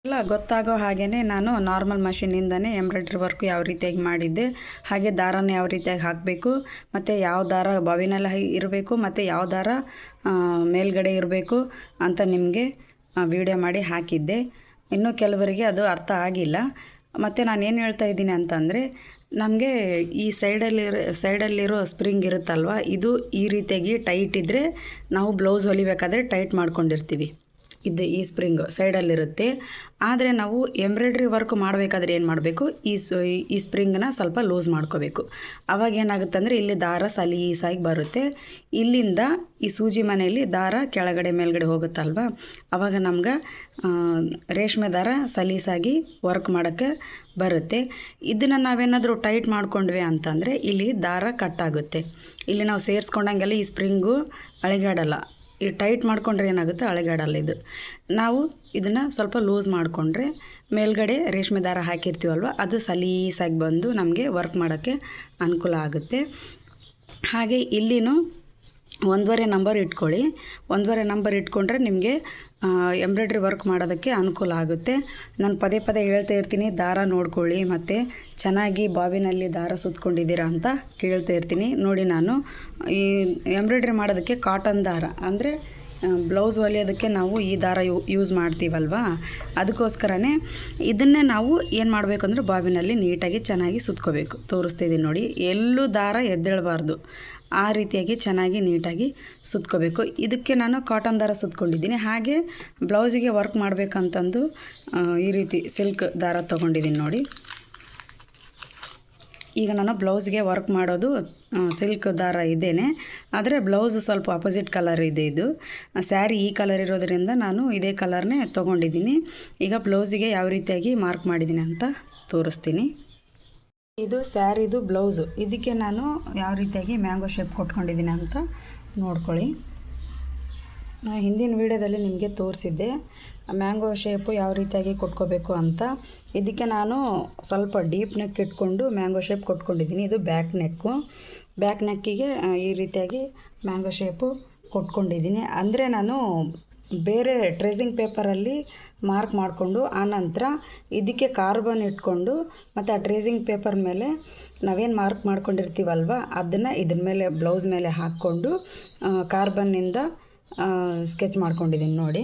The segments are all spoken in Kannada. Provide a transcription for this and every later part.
ಎಲ್ಲ ಗೊತ್ತಾಗೋ ಹಾಗೇ ನಾನು ನಾರ್ಮಲ್ ಮಷಿನಿಂದನೇ ಎಂಬ್ರಾಯ್ಡ್ರಿ ವರ್ಕ್ ಯಾವ ರೀತಿಯಾಗಿ ಮಾಡಿದ್ದೆ, ಹಾಗೆ ದಾರನ ಯಾವ ರೀತಿಯಾಗಿ ಹಾಕಬೇಕು, ಮತ್ತು ಯಾವ ದಾರ ಬಾವಿನೆಲ್ಲ ಇರಬೇಕು ಮತ್ತು ಯಾವ ದಾರ ಮೇಲ್ಗಡೆ ಇರಬೇಕು ಅಂತ ನಿಮಗೆ ವಿಡಿಯೋ ಮಾಡಿ ಹಾಕಿದ್ದೆ. ಇನ್ನೂ ಕೆಲವರಿಗೆ ಅದು ಅರ್ಥ ಆಗಿಲ್ಲ. ಮತ್ತು ನಾನು ಏನು ಹೇಳ್ತಾ ಇದ್ದೀನಿ ಅಂತಂದರೆ, ನಮಗೆ ಈ ಸೈಡಲ್ಲಿರೋ ಸ್ಪ್ರಿಂಗ್ ಇರುತ್ತಲ್ವ, ಇದು ಈ ರೀತಿಯಾಗಿ ಟೈಟ್ ಇದ್ದರೆ ನಾವು ಬ್ಲೌಸ್ ಹೊಲಿಬೇಕಾದ್ರೆ ಟೈಟ್ ಮಾಡ್ಕೊಂಡಿರ್ತೀವಿ. ಈ ಸ್ಪ್ರಿಂಗ್ ಸೈಡಲ್ಲಿರುತ್ತೆ. ಆದರೆ ನಾವು ಎಂಬ್ರಾಯ್ಡ್ರಿ ವರ್ಕ್ ಮಾಡಬೇಕಾದ್ರೆ ಏನು ಮಾಡಬೇಕು, ಈ ಸ್ಪ್ರಿಂಗನ್ನ ಸ್ವಲ್ಪ ಲೂಸ್ ಮಾಡ್ಕೋಬೇಕು. ಆವಾಗ ಏನಾಗುತ್ತೆ ಅಂದರೆ ಇಲ್ಲಿ ದಾರ ಸಲೀಸಾಗಿ ಬರುತ್ತೆ. ಇಲ್ಲಿಂದ ಈ ಸೂಜಿ ಮನೆಯಲ್ಲಿ ದಾರ ಕೆಳಗಡೆ ಮೇಲ್ಗಡೆ ಹೋಗುತ್ತಲ್ವ, ಆವಾಗ ನಮ್ಗೆ ರೇಷ್ಮೆ ದಾರ ಸಲೀಸಾಗಿ ವರ್ಕ್ ಮಾಡೋಕ್ಕೆ ಬರುತ್ತೆ. ಇದನ್ನು ನಾವೇನಾದರೂ ಟೈಟ್ ಮಾಡ್ಕೊಂಡ್ವಿ ಅಂತಂದರೆ ಇಲ್ಲಿ ದಾರ ಕಟ್ಟಾಗುತ್ತೆ. ಇಲ್ಲಿ ನಾವು ಸೇರಿಸ್ಕೊಂಡಂಗೆಲ್ಲ ಈ ಸ್ಪ್ರಿಂಗು ಅಳಿಗಾಡಲ್ಲ. ಈ ಟೈಟ್ ಮಾಡಿಕೊಂಡ್ರೆ ಏನಾಗುತ್ತೆ, ಅಳಿಗಾಡಲ್ಲ ಇದು. ನಾವು ಇದನ್ನು ಸ್ವಲ್ಪ ಲೂಸ್ ಮಾಡಿಕೊಂಡ್ರೆ ಮೇಲ್ಗಡೆ ರೇಷ್ಮೆ ದಾರ ಹಾಕಿರ್ತೀವಲ್ವ, ಅದು ಸಲೀಸಾಗಿ ಬಂದು ನಮಗೆ ವರ್ಕ್ ಮಾಡೋಕ್ಕೆ ಅನುಕೂಲ ಆಗುತ್ತೆ. ಹಾಗೆ ಇಲ್ಲಿನೂ 1.5 ನಂಬರ್ ಇಟ್ಕೊಳ್ಳಿ. 1.5 ನಂಬರ್ ಇಟ್ಕೊಂಡ್ರೆ ನಿಮಗೆ ಎಂಬ್ರಾಯ್ಡ್ರಿ ವರ್ಕ್ ಮಾಡೋದಕ್ಕೆ ಅನುಕೂಲ ಆಗುತ್ತೆ. ನಾನು ಪದೇ ಪದೇ ಹೇಳ್ತಾ ಇರ್ತೀನಿ, ದಾರ ನೋಡ್ಕೊಳ್ಳಿ ಮತ್ತು ಚೆನ್ನಾಗಿ ಬಾಬಿನಲ್ಲಿ ದಾರ ಸುತ್ಕೊಂಡಿದ್ದೀರಾ ಅಂತ ಕೇಳ್ತಾ ಇರ್ತೀನಿ. ನೋಡಿ, ನಾನು ಈ ಎಂಬ್ರಾಯ್ಡ್ರಿ ಮಾಡೋದಕ್ಕೆ ಕಾಟನ್ ದಾರ ಅಂದರೆ ಬ್ಲೌಸ್ ಹೊಲಿಯೋದಕ್ಕೆ ನಾವು ಈ ದಾರ ಯೂಸ್ ಮಾಡ್ತೀವಲ್ವ, ಅದಕ್ಕೋಸ್ಕರನೇ ಇದನ್ನೇ ನಾವು ಏನು ಮಾಡಬೇಕು ಅಂದರೆ ಬಾಬಿನಲ್ಲಿ ನೀಟಾಗಿ ಚೆನ್ನಾಗಿ ಸುತ್ಕೋಬೇಕು. ತೋರಿಸ್ತಿದ್ದೀನಿ ನೋಡಿ, ಎಲ್ಲೂ ದಾರ ಎದ್ದೇಳಬಾರ್ದು, ಆ ರೀತಿಯಾಗಿ ಚೆನ್ನಾಗಿ ನೀಟಾಗಿ ಸುತ್ಕೋಬೇಕು. ಇದಕ್ಕೆ ನಾನು ಕಾಟನ್ ದಾರ ಸುತ್ಕೊಂಡಿದ್ದೀನಿ. ಹಾಗೆ ಬ್ಲೌಸಿಗೆ ವರ್ಕ್ ಮಾಡಬೇಕಂತಂದು ಈ ರೀತಿ ಸಿಲ್ಕ್ ದಾರ ತೊಗೊಂಡಿದ್ದೀನಿ ನೋಡಿ. ಈಗ ನಾನು ಬ್ಲೌಸ್ಗೆ ವರ್ಕ್ ಮಾಡೋದು ಸಿಲ್ಕ್ ದಾರ ಇದ್ದೇನೆ, ಆದರೆ ಬ್ಲೌಸ್ ಸ್ವಲ್ಪ ಅಪೋಸಿಟ್ ಕಲರ್ ಇದೆ. ಇದು ಸ್ಯಾರಿ ಈ ಕಲರ್ ಇರೋದರಿಂದ ನಾನು ಇದೇ ಕಲರ್ನೇ ತೊಗೊಂಡಿದ್ದೀನಿ. ಈಗ ಬ್ಲೌಸಿಗೆ ಯಾವ ರೀತಿಯಾಗಿ ಮಾರ್ಕ್ ಮಾಡಿದ್ದೀನಿ ಅಂತ ತೋರಿಸ್ತೀನಿ. ಇದು ಸ್ಯಾರಿದು ಬ್ಲೌಸು. ಇದಕ್ಕೆ ನಾನು ಯಾವ ರೀತಿಯಾಗಿ ಮ್ಯಾಂಗೋ ಶೇಪ್ ಕೊಟ್ಕೊಂಡಿದ್ದೀನಿ ಅಂತ ನೋಡ್ಕೊಳ್ಳಿ. ನಾನು ಹಿಂದಿನ ವೀಡಿಯೋದಲ್ಲಿ ನಿಮಗೆ ತೋರಿಸಿದ್ದೆ ಮ್ಯಾಂಗೋ ಶೇಪು ಯಾವ ರೀತಿಯಾಗಿ ಕೊಟ್ಕೋಬೇಕು ಅಂತ. ಇದಕ್ಕೆ ನಾನು ಸ್ವಲ್ಪ ಡೀಪ್ ನೆಕ್ ಇಟ್ಕೊಂಡು ಮ್ಯಾಂಗೋ ಶೇಪ್ ಕೊಟ್ಕೊಂಡಿದ್ದೀನಿ. ಇದು ಬ್ಯಾಕ್ ನೆಕ್ಕಿಗೆ ಈ ರೀತಿಯಾಗಿ ಮ್ಯಾಂಗೋ ಶೇಪು ಕೊಟ್ಕೊಂಡಿದ್ದೀನಿ. ಅಂದರೆ ನಾನು ಬೇರೆ ಟ್ರೇಸಿಂಗ್ ಪೇಪರಲ್ಲಿ ಮಾರ್ಕ್ ಮಾಡಿಕೊಂಡು ಆನಂತರ ಇದಕ್ಕೆ ಕಾರ್ಬನ್ ಇಟ್ಕೊಂಡು ಮತ್ತು ಆ ಟ್ರೇಸಿಂಗ್ ಪೇಪರ್ ಮೇಲೆ ನಾವೇನು ಮಾರ್ಕ್ ಮಾಡ್ಕೊಂಡಿರ್ತೀವಲ್ವ ಅದನ್ನು ಇದ್ರ ಮೇಲೆ ಬ್ಲೌಸ್ ಮೇಲೆ ಹಾಕ್ಕೊಂಡು ಕಾರ್ಬನ್ನಿಂದ ಸ್ಕೆಚ್ ಮಾಡ್ಕೊಂಡಿದ್ದೀನಿ. ನೋಡಿ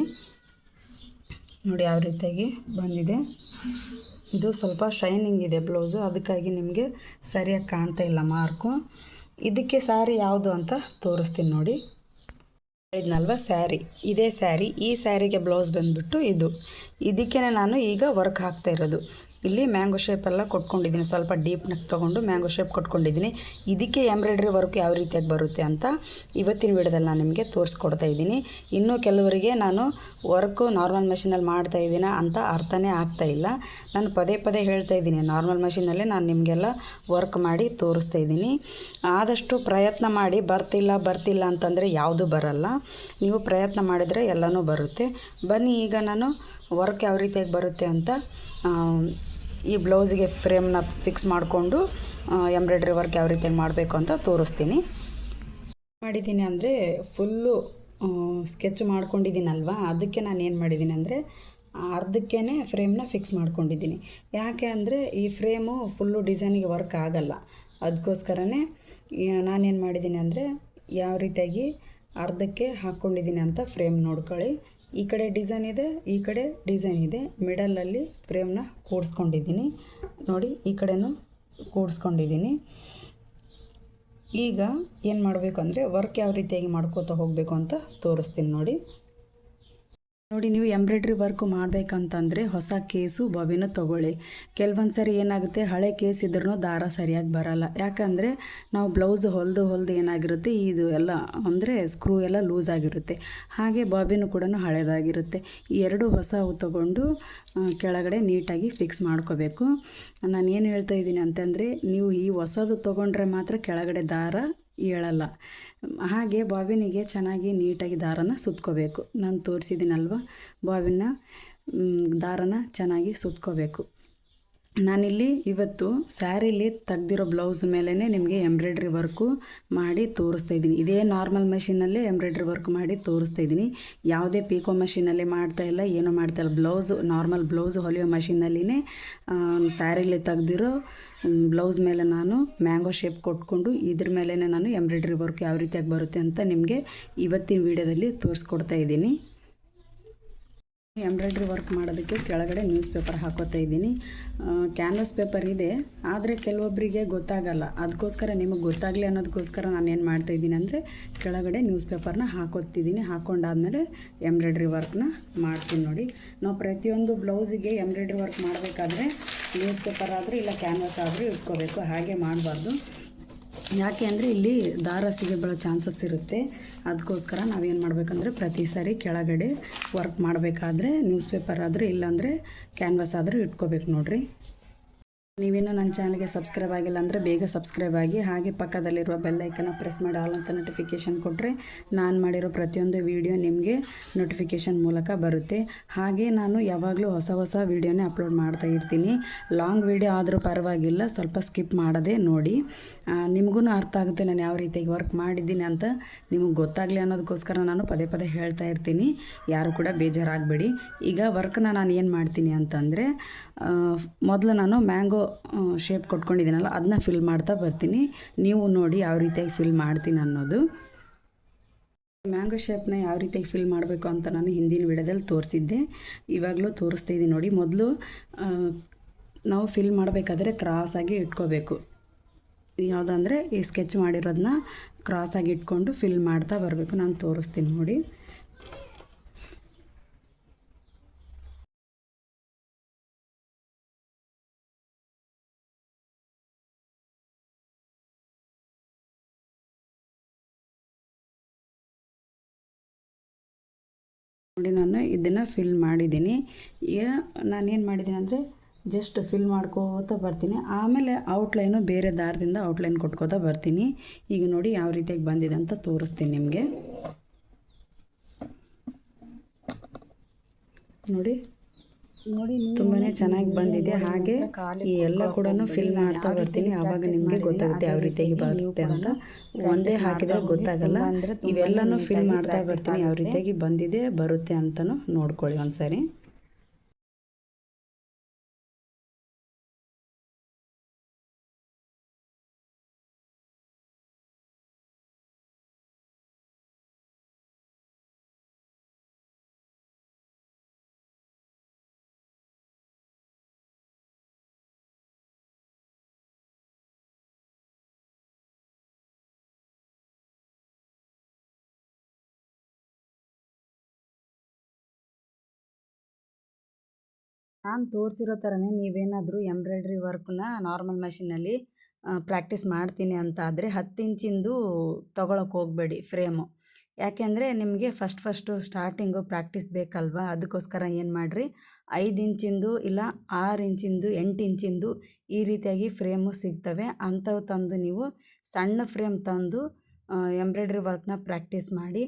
ಯಾವ ರೀತಿಯಾಗಿ ಬಂದಿದೆ. ಇದು ಸ್ವಲ್ಪ ಶೈನಿಂಗ್ ಇದೆ ಬ್ಲೌಸು, ಅದಕ್ಕಾಗಿ ನಿಮಗೆ ಸರಿಯಾಗಿ ಕಾಣ್ತಾ ಇಲ್ಲ ಮಾರ್ಕು. ಇದಕ್ಕೆ ಸ್ಯಾರಿ ಯಾವುದು ಅಂತ ತೋರಿಸ್ತೀನಿ ನೋಡಿ. ಹೇಳಿದ್ನಲ್ವ ಸ್ಯಾರಿ, ಇದೇ ಸ್ಯಾರಿ. ಈ ಸ್ಯಾರಿಗೆ ಬ್ಲೌಸ್ ಬಂದುಬಿಟ್ಟು ಇದಕ್ಕೆ ನಾನು ಈಗ ವರ್ಕ್ ಹಾಕ್ತಾ ಇರೋದು. ಇಲ್ಲಿ ಮ್ಯಾಂಗೋ ಶೇಪೆಲ್ಲ ಕೊಟ್ಕೊಂಡಿದ್ದೀನಿ, ಸ್ವಲ್ಪ ಡೀಪ್ ನೆಕ್ ತೊಗೊಂಡು ಮ್ಯಾಂಗೋ ಶೇಪ್ ಕೊಟ್ಕೊಂಡಿದ್ದೀನಿ. ಇದಕ್ಕೆ ಎಂಬ್ರಾಯ್ಡ್ರಿ ವರ್ಕ್ ಯಾವ ರೀತಿಯಾಗಿ ಬರುತ್ತೆ ಅಂತ ಇವತ್ತಿನ ವಿಡಿಯೋದಲ್ಲಿ ನಾನು ನಿಮಗೆ ತೋರಿಸ್ಕೊಡ್ತಾ ಇದ್ದೀನಿ. ಇನ್ನೂ ಕೆಲವರಿಗೆ ನಾನು ವರ್ಕು ನಾರ್ಮಲ್ ಮೆಷಿನಲ್ಲಿ ಮಾಡ್ತಾಯಿದ್ದೀನ ಅಂತ ಅರ್ಥನೇ ಆಗ್ತಾಯಿಲ್ಲ. ನಾನು ಪದೇ ಪದೇ ಹೇಳ್ತಾ ಇದ್ದೀನಿ, ನಾರ್ಮಲ್ ಮೆಷಿನಲ್ಲೇ ನಾನು ನಿಮಗೆಲ್ಲ ವರ್ಕ್ ಮಾಡಿ ತೋರಿಸ್ತಾ ಇದ್ದೀನಿ. ಆದಷ್ಟು ಪ್ರಯತ್ನ ಮಾಡಿ. ಬರ್ತಿಲ್ಲ ಅಂತಂದರೆ ಯಾವುದೂ ಬರಲ್ಲ. ನೀವು ಪ್ರಯತ್ನ ಮಾಡಿದರೆ ಎಲ್ಲನೂ ಬರುತ್ತೆ. ಬನ್ನಿ, ಈಗ ನಾನು ವರ್ಕ್ ಯಾವ ರೀತಿಯಾಗಿ ಬರುತ್ತೆ ಅಂತ ಈ ಬ್ಲೌಸಿಗೆ ಫ್ರೇಮ್ನ ಫಿಕ್ಸ್ ಮಾಡಿಕೊಂಡು ಎಂಬ್ರಾಯ್ಡ್ರಿ ವರ್ಕ್ ಯಾವ ರೀತಿಯಾಗಿ ಮಾಡಬೇಕು ಅಂತ ತೋರಿಸ್ತೀನಿ. ಮಾಡಿದ್ದೀನಿ ಅಂದರೆ ಫುಲ್ಲು ಸ್ಕೆಚ್ ಮಾಡ್ಕೊಂಡಿದ್ದೀನಲ್ವ, ಅದಕ್ಕೆ ನಾನು ಏನು ಮಾಡಿದ್ದೀನಿ ಅಂದರೆ ಅರ್ಧಕ್ಕೇ ಫ್ರೇಮ್ನ ಫಿಕ್ಸ್ ಮಾಡ್ಕೊಂಡಿದ್ದೀನಿ. ಯಾಕೆ ಅಂದರೆ ಈ ಫ್ರೇಮು ಫುಲ್ಲು ಡಿಸೈನಿಗೆ ವರ್ಕ್ ಆಗಲ್ಲ. ಅದಕ್ಕೋಸ್ಕರನೇ ನಾನೇನು ಮಾಡಿದ್ದೀನಿ ಅಂದರೆ ಯಾವ ರೀತಿಯಾಗಿ ಅರ್ಧಕ್ಕೆ ಹಾಕ್ಕೊಂಡಿದ್ದೀನಿ ಅಂತ ಫ್ರೇಮ್ ನೋಡ್ಕೊಳ್ಳಿ. ಈ ಕಡೆ ಡಿಸೈನ್ ಇದೆ, ಈ ಕಡೆ ಡಿಸೈನ್ ಇದೆ. ಮಿಡಲಲ್ಲಿ ಫ್ರೇಮ್ನ ಕೂಡಿಸ್ಕೊಂಡಿದ್ದೀನಿ ನೋಡಿ, ಈ ಕಡೆನೂ ಕೂಡಿಸ್ಕೊಂಡಿದ್ದೀನಿ. ಈಗ ಏನು ಮಾಡಬೇಕು ಅಂದರೆ ವರ್ಕ್ ಯಾವ ರೀತಿಯಾಗಿ ಮಾಡ್ಕೋತಾ ಹೋಗಬೇಕು ಅಂತ ತೋರಿಸ್ತೀನಿ ನೋಡಿ. ನೀವು ಎಂಬ್ರಾಯ್ಡ್ರಿ ವರ್ಕ್ ಮಾಡಬೇಕಂತಂದರೆ ಹೊಸ ಕೇಸು ಬಾಬಿನ ತೊಗೊಳ್ಳಿ. ಕೆಲವೊಂದು ಸರಿ ಏನಾಗುತ್ತೆ, ಹಳೆ ಕೇಸ್ ಇದ್ರೂ ದಾರ ಸರಿಯಾಗಿ ಬರಲ್ಲ. ಯಾಕಂದರೆ ನಾವು ಬ್ಲೌಸ್ ಹೊಲಿದು ಏನಾಗಿರುತ್ತೆ, ಇದು ಎಲ್ಲ ಅಂದರೆ ಸ್ಕ್ರೂ ಎಲ್ಲ ಲೂಸ್ ಆಗಿರುತ್ತೆ. ಹಾಗೆ ಬಾಬಿನೂ ಕೂಡ ಹಳೇದಾಗಿರುತ್ತೆ. ಈ ಎರಡು ಹೊಸವು ತೊಗೊಂಡು ಕೆಳಗಡೆ ನೀಟಾಗಿ ಫಿಕ್ಸ್ ಮಾಡ್ಕೋಬೇಕು. ನಾನು ಏನು ಹೇಳ್ತಾ ಇದ್ದೀನಿ ಅಂತಂದರೆ, ನೀವು ಈ ಹೊಸದು ತೊಗೊಂಡ್ರೆ ಮಾತ್ರ ಕೆಳಗಡೆ ದಾರ ಏಳಲ್ಲ. ಹಾಗೆ ಬಾಬಿನಿಗೆ ಚೆನ್ನಾಗಿ ನೀಟಾಗಿ ದಾರನ ಸುತ್ಕೋಬೇಕು. ನಾನು ತೋರಿಸಿದ್ದೀನಲ್ವ, ಬಾಬಿನ ದಾರನ ಚೆನ್ನಾಗಿ ಸುತ್ಕೋಬೇಕು. ನಾನಿಲ್ಲಿ ಇವತ್ತು ಸ್ಯಾರಿಲಿ ತೆಗ್ದಿರೋ ಬ್ಲೌಸ್ ಮೇಲೇ ನಿಮಗೆ ಎಂಬ್ರಾಯ್ಡ್ರಿ ವರ್ಕು ಮಾಡಿ ತೋರಿಸ್ತಾ ಇದ್ದೀನಿ. ಇದೇ ನಾರ್ಮಲ್ ಮಷಿನಲ್ಲೇ ಎಂಬ್ರಾಯ್ಡ್ರಿ ವರ್ಕ್ ಮಾಡಿ ತೋರಿಸ್ತಾ ಇದ್ದೀನಿ. ಯಾವುದೇ ಪೀಕೋ ಮಷಿನಲ್ಲಿ ಮಾಡ್ತಾಯಿಲ್ಲ, ಏನೂ ಮಾಡ್ತಾಯಿಲ್ಲ. ಬ್ಲೌಸು ನಾರ್ಮಲ್ ಬ್ಲೌಸು ಹೊಲಿಯೋ ಮಷಿನಲ್ಲಿನೇ ಸ್ಯಾರಿಲಿ ತೆಗ್ದಿರೋ ಬ್ಲೌಸ್ ಮೇಲೆ ನಾನು ಮ್ಯಾಂಗೋ ಶೇಪ್ ಕೊಟ್ಕೊಂಡು ಇದ್ರ ಮೇಲೇ ನಾನು ಎಂಬ್ರಾಯ್ಡ್ರಿ ವರ್ಕ್ ಯಾವ ರೀತಿಯಾಗಿ ಬರುತ್ತೆ ಅಂತ ನಿಮಗೆ ಇವತ್ತಿನ ವೀಡಿಯೋದಲ್ಲಿ ತೋರಿಸ್ಕೊಡ್ತಾ ಇದ್ದೀನಿ. ಎಂಬ್ರಾಯ್ಡ್ರಿ ವರ್ಕ್ ಮಾಡೋದಕ್ಕೆ ಕೆಳಗಡೆ ನ್ಯೂಸ್ ಪೇಪರ್ ಹಾಕೋತಾ ಇದ್ದೀನಿ. ಕ್ಯಾನ್ವಾಸ್ ಪೇಪರ್ ಇದೆ, ಆದರೆ ಕೆಲವೊಬ್ಬರಿಗೆ ಗೊತ್ತಾಗಲ್ಲ. ಅದಕ್ಕೋಸ್ಕರ ನಿಮಗೆ ಗೊತ್ತಾಗಲಿ ಅನ್ನೋದಕ್ಕೋಸ್ಕರ ನಾನು ಏನು ಮಾಡ್ತಾಯಿದ್ದೀನಿ ಅಂದರೆ ಕೆಳಗಡೆ ನ್ಯೂಸ್ ಪೇಪರ್ನ ಹಾಕೋತಿದ್ದೀನಿ. ಹಾಕ್ಕೊಂಡಾದ್ಮೇಲೆ ಎಂಬ್ರಾಯ್ಡ್ರಿ ವರ್ಕ್ನ ಮಾಡ್ತೀನಿ. ನೋಡಿ, ನಾವು ಪ್ರತಿಯೊಂದು ಬ್ಲೌಸಿಗೆ ಎಂಬ್ರಾಯ್ಡ್ರಿ ವರ್ಕ್ ಮಾಡಬೇಕಾದ್ರೆ ನ್ಯೂಸ್ ಪೇಪರ್ ಆದರೂ ಇಲ್ಲ ಕ್ಯಾನ್ವಾಸ್ ಆದರೂ ಇಟ್ಕೋಬೇಕು. ಹಾಗೆ ಮಾಡಬಾರ್ದು. ಯಾಕೆ ಅಂದರೆ ಇಲ್ಲಿ ದಾರ ಸಿಗಬೀಳೋ ಚಾನ್ಸಸ್ ಇರುತ್ತೆ. ಅದಕ್ಕೋಸ್ಕರ ನಾವೇನು ಮಾಡಬೇಕಂದ್ರೆ ಪ್ರತಿ ಸಾರಿ ಕೆಳಗಡೆ ವರ್ಕ್ ಮಾಡಬೇಕಾದ್ರೆ ನ್ಯೂಸ್ ಪೇಪರ್ ಆದರೂ ಇಲ್ಲಾಂದರೆ ಕ್ಯಾನ್ವಾಸ್ ಆದರೂ ಇಟ್ಕೋಬೇಕು. ನೋಡಿರಿ, ನೀವೇನು ನನ್ನ ಚಾನಲ್ಗೆ ಸಬ್ಸ್ಕ್ರೈಬ್ ಆಗಿಲ್ಲ ಅಂದರೆ ಬೇಗ ಸಬ್ಸ್ಕ್ರೈಬ್ ಆಗಿ, ಹಾಗೆ ಪಕ್ಕದಲ್ಲಿರುವ ಬೆಲ್ ಐಕನ್ನ ಪ್ರೆಸ್ ಮಾಡಿ ಆಲ್ ಅಂತ ನೋಟಿಫಿಕೇಷನ್ ಕೊಟ್ಟರೆ ನಾನು ಮಾಡಿರೋ ಪ್ರತಿಯೊಂದು ವೀಡಿಯೋ ನಿಮಗೆ ನೋಟಿಫಿಕೇಷನ್ ಮೂಲಕ ಬರುತ್ತೆ. ಹಾಗೆ ನಾನು ಯಾವಾಗಲೂ ಹೊಸ ವೀಡಿಯೋನೇ ಅಪ್ಲೋಡ್ ಮಾಡ್ತಾ ಇರ್ತೀನಿ. ಲಾಂಗ್ ವೀಡಿಯೋ ಆದರೂ ಪರವಾಗಿಲ್ಲ, ಸ್ವಲ್ಪ ಸ್ಕಿಪ್ ಮಾಡದೆ ನೋಡಿ. ನಿಮಗೂ ಅರ್ಥ ಆಗುತ್ತೆ ನಾನು ಯಾವ ರೀತಿಯಾಗಿ ವರ್ಕ್ ಮಾಡಿದ್ದೀನಿ ಅಂತ. ನಿಮಗೆ ಗೊತ್ತಾಗಲಿ ಅನ್ನೋದಕ್ಕೋಸ್ಕರ ನಾನು ಪದೇ ಹೇಳ್ತಾ ಇರ್ತೀನಿ. ಯಾರು ಕೂಡ ಬೇಜಾರಾಗಬೇಡಿ. ಈಗ ವರ್ಕ್ನ ನಾನು ಏನು ಮಾಡ್ತೀನಿ ಅಂತಂದರೆ, ಮೊದಲು ನಾನು ಮ್ಯಾಂಗೋ ಶೇಪ್ ಕೊಟ್ಕೊಂಡಿದ್ದೀನಲ್ಲ ಅದನ್ನ ಫಿಲ್ ಮಾಡ್ತಾ ಬರ್ತೀನಿ. ನೀವು ನೋಡಿ ಯಾವ ರೀತಿಯಾಗಿ ಫಿಲ್ ಮಾಡ್ತೀನಿ ಅನ್ನೋದು. ಮ್ಯಾಂಗೋ ಶೇಪ್ನ ಯಾವ ರೀತಿಯಾಗಿ ಫಿಲ್ ಮಾಡಬೇಕು ಅಂತ ನಾನು ಹಿಂದಿನ ವಿಡಿಯೋದಲ್ಲಿ ತೋರಿಸಿದ್ದೆ, ಇವಾಗಲೂ ತೋರಿಸ್ತಾ ಇದ್ದೀನಿ. ನೋಡಿ, ಮೊದಲು ನಾವು ಫಿಲ್ ಮಾಡಬೇಕಾದ್ರೆ ಕ್ರಾಸಾಗಿ ಇಟ್ಕೋಬೇಕು. ಯಾವುದಂದರೆ ಈ ಸ್ಕೆಚ್ ಮಾಡಿರೋದನ್ನ ಕ್ರಾಸಾಗಿ ಇಟ್ಕೊಂಡು ಫಿಲ್ ಮಾಡ್ತಾ ಬರಬೇಕು. ನಾನು ತೋರಿಸ್ತೀನಿ ನೋಡಿ. ನೋಡಿ, ನಾನು ಇದನ್ನು ಫಿಲ್ ಮಾಡಿದ್ದೀನಿ. ಈಗ ನಾನೇನು ಮಾಡಿದ್ದೀನಿ ಅಂದರೆ ಜಸ್ಟ್ ಫಿಲ್ ಮಾಡ್ಕೋತಾ ಬರ್ತೀನಿ. ಆಮೇಲೆ ಔಟ್ಲೈನು ಬೇರೆ ದಾರದಿಂದ ಔಟ್ಲೈನ್ ಕೊಟ್ಕೋತಾ ಬರ್ತೀನಿ. ಈಗ ನೋಡಿ ಯಾವ ರೀತಿಯಾಗಿ ಬಂದಿದೆ ಅಂತ ತೋರಿಸ್ತೀನಿ ನಿಮಗೆ. ನೋಡಿ, ತುಂಬಾ ಚೆನ್ನಾಗಿ ಬಂದಿದೆ. ಹಾಗೆ ಈ ಎಲ್ಲ ಕೂಡ ಫಿಲ್ ಮಾಡ್ತಾ ಬರ್ತೀನಿ. ಆವಾಗ ನಿಮಗೆ ಗೊತ್ತಾಗುತ್ತೆ ಯಾವ ರೀತಿಯಾಗಿ ಬರುತ್ತೆ ಅಂತ. ಒಂದೇ ಹಾಕಿದರೆ ಗೊತ್ತಾಗಲ್ಲ. ಇವೆಲ್ಲನೂ ಫಿಲ್ ಮಾಡ್ತಾ ಬರ್ತೀನಿ ಯಾವ ರೀತಿಯಾಗಿ ಬಂದಿದೆ ಬರುತ್ತೆ ಅಂತಲೂ ನೋಡ್ಕೊಳ್ಳಿ ಒಂದ್ಸರಿ. ನಾನು ತೋರಿಸಿರೋ ಥರನೇ ನೀವೇನಾದರೂ ಎಂಬ್ರಾಯ್ಡ್ರಿ ವರ್ಕ್ನ ನಾರ್ಮಲ್ ಮಷಿನಲ್ಲಿ ಪ್ರಾಕ್ಟೀಸ್ ಮಾಡ್ತೀನಿ ಅಂತ ಆದರೆ 10 ಇಂಚಿಂದು ತೊಗೊಳಕ್ಕೆ ಹೋಗಬೇಡಿ ಫ್ರೇಮು. ಯಾಕೆಂದರೆ ನಿಮಗೆ ಫಸ್ಟು ಸ್ಟಾರ್ಟಿಂಗು ಪ್ರಾಕ್ಟೀಸ್ ಬೇಕಲ್ವ. ಅದಕ್ಕೋಸ್ಕರ ಏನು ಮಾಡಿರಿ, 5 ಇಂಚಿಂದು ಇಲ್ಲ 6 ಇಂಚಿಂದು 8 ಇಂಚಿಂದು ಈ ರೀತಿಯಾಗಿ ಫ್ರೇಮು ಸಿಗ್ತವೆ. ಅಂಥವು ತಂದು ನೀವು ಸಣ್ಣ ಫ್ರೇಮ್ ತಂದು ಎಂಬ್ರಾಯ್ಡ್ರಿ ವರ್ಕ್ನ ಪ್ರಾಕ್ಟೀಸ್ ಮಾಡಿ.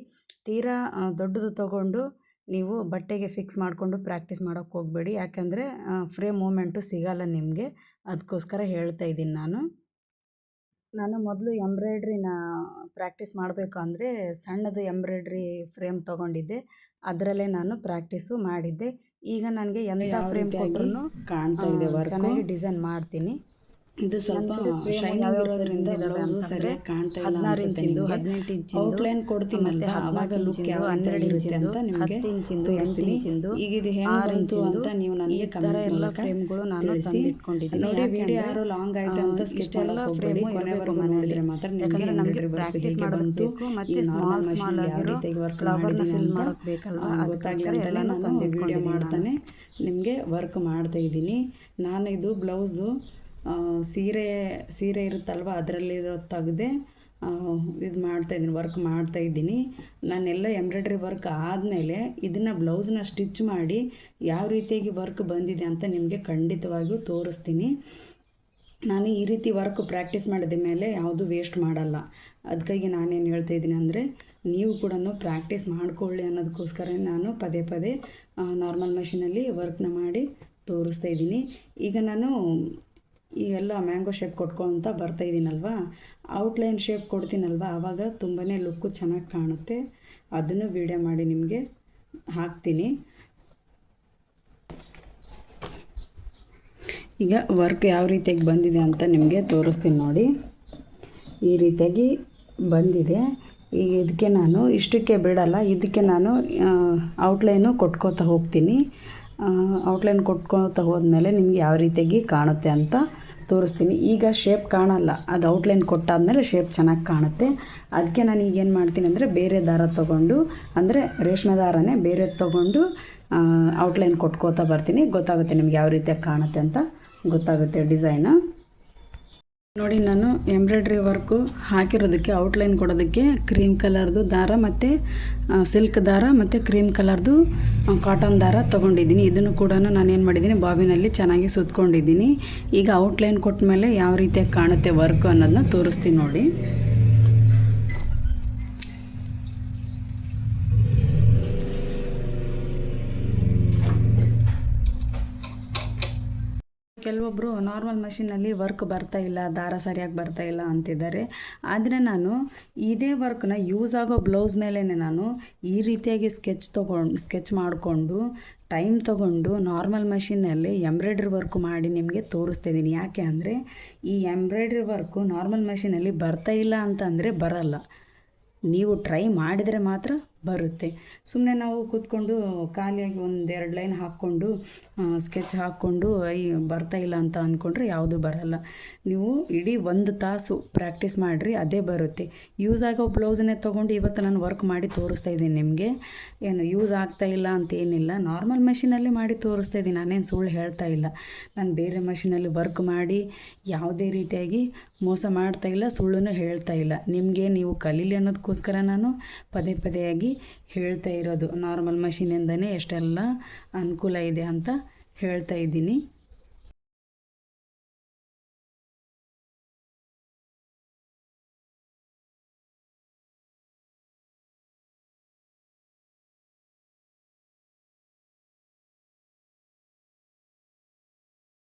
ತೀರಾ ದೊಡ್ಡದು ತೊಗೊಂಡು ನೀವು ಬಟ್ಟೆಗೆ ಫಿಕ್ಸ್ ಮಾಡಿಕೊಂಡು ಪ್ರಾಕ್ಟೀಸ್ ಮಾಡೋಕ್ಕೆ ಹೋಗಬೇಡಿ. ಯಾಕಂದರೆ ಫ್ರೇಮ್ ಮೂಮೆಂಟು ಸಿಗಲ್ಲ ನಿಮಗೆ. ಅದಕ್ಕೋಸ್ಕರ ಹೇಳ್ತಾ ಇದ್ದೀನಿ ನಾನು ಮೊದಲು ಎಂಬ್ರಾಯ್ಡ್ರಿನ ಪ್ರಾಕ್ಟೀಸ್ ಮಾಡಬೇಕು ಅಂದರೆ ಸಣ್ಣದು ಎಂಬ್ರಾಯ್ಡ್ರಿ ಫ್ರೇಮ್ ತೊಗೊಂಡಿದ್ದೆ. ಅದರಲ್ಲೇ ನಾನು ಪ್ರಾಕ್ಟೀಸು ಮಾಡಿದ್ದೆ. ಈಗ ನನಗೆ ಎಂಥ ಫ್ರೇಮ್ ಕೊಟ್ಟರು ಕಾಣ್ತಾ ಇದೆ, ಚೆನ್ನಾಗಿ ಡಿಸೈನ್ ಮಾಡ್ತೀನಿ. ಇದು ಸ್ವಲ್ಪ ಶೈನಿಂಗ್ ಇರೋದ್ರಿಂದ ಬ್ಲೌಸು ಸರಿಯಾಗಿ ಕಾಣ್ತಾ ಇಲ್ಲ. 16 ಇಂಚಿಂದು 18 ಇಂಚಿಂದು ಔಟ್ಲೈನ್ ಕೊಡ್ತೀನಿ, ಮತ್ತೆ 14 ಇಂಚಿಂದು 12 ಇಂಚಿಂದು 10 ಇಂಚಿಂದು 8 ಇಂಚಿಂದು ಈಗ ಇದು 6 ಇಂಚಿಂದು ಅಂತ ನೀವು ನನಗೆ ಕಮೆಂಟ್ ಎಲ್ಲ ಫ್ರೇಮ್ಗಳು ನಾನು ತಂದಿಟ್ಕೊಂಡಿದ್ದೀನಿ. ನೋಡಿ, ವಿಡಿಯೋ ಯಾರು ಲಾಂಗ್ ಆಯ್ತು ಅಂತ ಇಷ್ಟೆಲ್ಲ ಫ್ರೇಮು ಇರಬೇಕು ಮನೆಯಲ್ಲಿ. ಯಾಕಂದರೆ ನಮಗೆ ಪ್ರಾಕ್ಟೀಸ್ ಮಾಡೋದಬೇಕು, ಮತ್ತೆ ಸ್ಮಾಲ್ ಆಗಿರೋ ಫ್ಲವರ್ನ ಫಿಲ್ ಮಾಡೋಕ್ಕೆ ಬೇಕಲ್ವ. ಅದಕ್ಕೋಸ್ಕರ ಎಲ್ಲನೂ ತಂದಿಟ್ಕೊಂಡಿದ್ದೀನಿ. ಮಾಡ್ತಾನೆ ನಿಮಗೆ ವರ್ಕ್ ಮಾಡ್ತಾ ಇದ್ದೀನಿ ನಾನು. ಇದು ಬ್ಲೌಸು ಸೀರೆ ಇರುತ್ತಲ್ವ ಅದರಲ್ಲಿರೋ ತೆಗೆದೆ ಇದು ಮಾಡ್ತಾಯಿದ್ದೀನಿ, ವರ್ಕ್ ಮಾಡ್ತಾಯಿದ್ದೀನಿ. ನಾನೆಲ್ಲ ಎಂಬ್ರಾಯ್ಡ್ರಿ ವರ್ಕ್ ಆದಮೇಲೆ ಇದನ್ನು ಬ್ಲೌಸ್ನ ಸ್ಟಿಚ್ ಮಾಡಿ ಯಾವ ರೀತಿಯಾಗಿ ವರ್ಕ್ ಬಂದಿದೆ ಅಂತ ನಿಮಗೆ ಖಂಡಿತವಾಗಿಯೂ ತೋರಿಸ್ತೀನಿ. ನಾನು ಈ ರೀತಿ ವರ್ಕ್ ಪ್ರಾಕ್ಟೀಸ್ ಮಾಡಿದ ಮೇಲೆ ಯಾವುದು ವೇಸ್ಟ್ ಮಾಡಲ್ಲ. ಅದಕ್ಕಾಗಿ ನಾನೇನು ಹೇಳ್ತಾಯಿದ್ದೀನಿ ಅಂದರೆ ನೀವು ಕೂಡ ಪ್ರಾಕ್ಟೀಸ್ ಮಾಡಿಕೊಳ್ಳಿ ಅನ್ನೋದಕ್ಕೋಸ್ಕರ ನಾನು ಪದೇ ನಾರ್ಮಲ್ ಮಷಿನಲ್ಲಿ ವರ್ಕ್ನ ಮಾಡಿ ತೋರಿಸ್ತಾ ಇದ್ದೀನಿ. ಈಗ ನಾನು ಈ ಎಲ್ಲ ಮ್ಯಾಂಗೋ ಶೇಪ್ ಕೊಟ್ಕೊತ ಬರ್ತಾಯಿದ್ದೀನಲ್ವ, ಔಟ್ಲೈನ್ ಶೇಪ್ ಕೊಡ್ತೀನಲ್ವ, ಆವಾಗ ತುಂಬಾ ಲುಕ್ಕು ಚೆನ್ನಾಗಿ ಕಾಣುತ್ತೆ. ಅದನ್ನು ವೀಡಿಯೋ ಮಾಡಿ ನಿಮಗೆ ಹಾಕ್ತೀನಿ. ಈಗ ವರ್ಕ್ ಯಾವ ರೀತಿಯಾಗಿ ಬಂದಿದೆ ಅಂತ ನಿಮಗೆ ತೋರಿಸ್ತೀನಿ ನೋಡಿ. ಈ ರೀತಿಯಾಗಿ ಬಂದಿದೆ. ಈಗ ಇದಕ್ಕೆ ನಾನು ಇಷ್ಟಕ್ಕೆ ಬಿಡಲ್ಲ, ಇದಕ್ಕೆ ನಾನು ಔಟ್ಲೈನು ಕೊಟ್ಕೋತಾ ಹೋಗ್ತೀನಿ. ಔಟ್ಲೈನ್ ಕೊಟ್ಕೋತಾ ಹೋದ್ಮೇಲೆ ನಿಮಗೆ ಯಾವ ರೀತಿಯಾಗಿ ಕಾಣುತ್ತೆ ಅಂತ ತೋರಿಸ್ತೀನಿ. ಈಗ ಶೇಪ್ ಕಾಣಲ್ಲ, ಅದು ಔಟ್ಲೈನ್ ಕೊಟ್ಟಾದಮೇಲೆ ಶೇಪ್ ಚೆನ್ನಾಗಿ ಕಾಣುತ್ತೆ. ಅದಕ್ಕೆ ನಾನು ಈಗೇನು ಮಾಡ್ತೀನಿ ಅಂದರೆ ಬೇರೆ ದಾರ ತೊಗೊಂಡು, ಅಂದರೆ ರೇಷ್ಮೆ ದಾರನೇ ಬೇರೆ ತೊಗೊಂಡು ಔಟ್ಲೈನ್ ಕೊಟ್ಕೋತಾ ಬರ್ತೀನಿ. ಗೊತ್ತಾಗುತ್ತೆ ನಿಮ್ಗೆ ಯಾವ ರೀತಿಯಾಗಿ ಕಾಣುತ್ತೆ ಅಂತ ಗೊತ್ತಾಗುತ್ತೆ ಡಿಸೈನು. ನೋಡಿ, ನಾನು ಎಂಬ್ರಾಯ್ಡ್ರಿ ವರ್ಕು ಹಾಕಿರೋದಕ್ಕೆ ಔಟ್ಲೈನ್ ಕೊಡೋದಕ್ಕೆ ಕ್ರೀಮ್ ಕಲರ್ದು ದಾರ ಮತ್ತು ಸಿಲ್ಕ್ ದಾರ ಮತ್ತು ಕ್ರೀಮ್ ಕಲರ್ದು ಕಾಟನ್ ದಾರ ತೊಗೊಂಡಿದ್ದೀನಿ. ಇದನ್ನು ಕೂಡ ನಾನು ಏನು ಮಾಡಿದ್ದೀನಿ, ಬಾಬಿನಲ್ಲಿ ಚೆನ್ನಾಗಿ ಸುತ್ಕೊಂಡಿದ್ದೀನಿ. ಈಗ ಔಟ್ಲೈನ್ ಕೊಟ್ಟ ಮೇಲೆ ಯಾವ ರೀತಿಯಾಗಿ ಕಾಣುತ್ತೆ ವರ್ಕು ಅನ್ನೋದನ್ನ ತೋರಿಸ್ತೀನಿ ನೋಡಿ. ಕೆಲವೊಬ್ಬರು ನಾರ್ಮಲ್ ಮಷಿನಲ್ಲಿ ವರ್ಕ್ ಬರ್ತಾಯಿಲ್ಲ, ದಾರ ಸರಿಯಾಗಿ ಬರ್ತಾಯಿಲ್ಲ ಅಂತಿದ್ದಾರೆ. ಆದರೆ ನಾನು ಇದೇ ವರ್ಕ್ನ ಯೂಸ್ ಆಗೋ ಬ್ಲೌಸ್ ಮೇಲೇ ನಾನು ಈ ರೀತಿಯಾಗಿ ಸ್ಕೆಚ್ ಮಾಡಿಕೊಂಡು ಟೈಮ್ ತೊಗೊಂಡು ನಾರ್ಮಲ್ ಮಷಿನಲ್ಲಿ ಎಂಬ್ರಾಯ್ಡ್ರಿ ವರ್ಕ್ ಮಾಡಿ ನಿಮಗೆ ತೋರಿಸ್ತಾಯಿದ್ದೀನಿ. ಯಾಕೆ ಅಂದರೆ ಈ ಎಂಬ್ರಾಯ್ಡ್ರಿ ವರ್ಕು ನಾರ್ಮಲ್ ಮಷಿನಲ್ಲಿ ಬರ್ತಾಯಿಲ್ಲ ಅಂತಂದರೆ ಬರಲ್ಲ. ನೀವು ಟ್ರೈ ಮಾಡಿದರೆ ಮಾತ್ರ ಬರುತ್ತೆ. ಸುಮ್ಮನೆ ನಾವು ಕೂತ್ಕೊಂಡು ಖಾಲಿಯಾಗಿ ಒಂದೆರಡು ಲೈನ್ ಹಾಕ್ಕೊಂಡು ಸ್ಕೆಚ್ ಹಾಕ್ಕೊಂಡು ಬರ್ತಾಯಿಲ್ಲ ಅಂತ ಅಂದ್ಕೊಂಡ್ರೆ ಯಾವುದೂ ಬರಲ್ಲ. ನೀವು ಇಡೀ 1 ತಾಸು ಪ್ರಾಕ್ಟೀಸ್ ಮಾಡಿರಿ, ಅದೇ ಬರುತ್ತೆ. ಯೂಸ್ ಆಗೋ ಬ್ಲೌಸನ್ನೇ ತೊಗೊಂಡು ಇವತ್ತು ನಾನು ವರ್ಕ್ ಮಾಡಿ ತೋರಿಸ್ತಾ ಇದ್ದೀನಿ ನಿಮಗೆ. ಏನು ಯೂಸ್ ಆಗ್ತಾಯಿಲ್ಲ ಅಂತೇನಿಲ್ಲ, ನಾರ್ಮಲ್ ಮಷಿನಲ್ಲಿ ಮಾಡಿ ತೋರಿಸ್ತಾ ಇದ್ದೀನಿ. ನಾನೇನು ಸುಳ್ಳು ಹೇಳ್ತಾ ಇಲ್ಲ. ನಾನು ಬೇರೆ ಮಷಿನಲ್ಲಿ ವರ್ಕ್ ಮಾಡಿ ಯಾವುದೇ ರೀತಿಯಾಗಿ ಮೋಸ ಮಾಡ್ತಾಯಿಲ್ಲ, ಸುಳ್ಳನ್ನು ಹೇಳ್ತಾ ಇಲ್ಲ. ನಿಮಗೆ ನೀವು ಕಲೀಲಿ ಅನ್ನೋದಕ್ಕೋಸ್ಕರ ನಾನು ಪದೇ ಪದೇಯಾಗಿ ಹೇಳ್ತಾ ಇರೋದು. ನಾರ್ಮಲ್ ಮಷೀನಿಂದನೇ ಎಷ್ಟೆಲ್ಲ ಅನುಕೂಲ ಇದೆ ಅಂತ ಹೇಳ್ತಾ ಇದ್ದೀನಿ.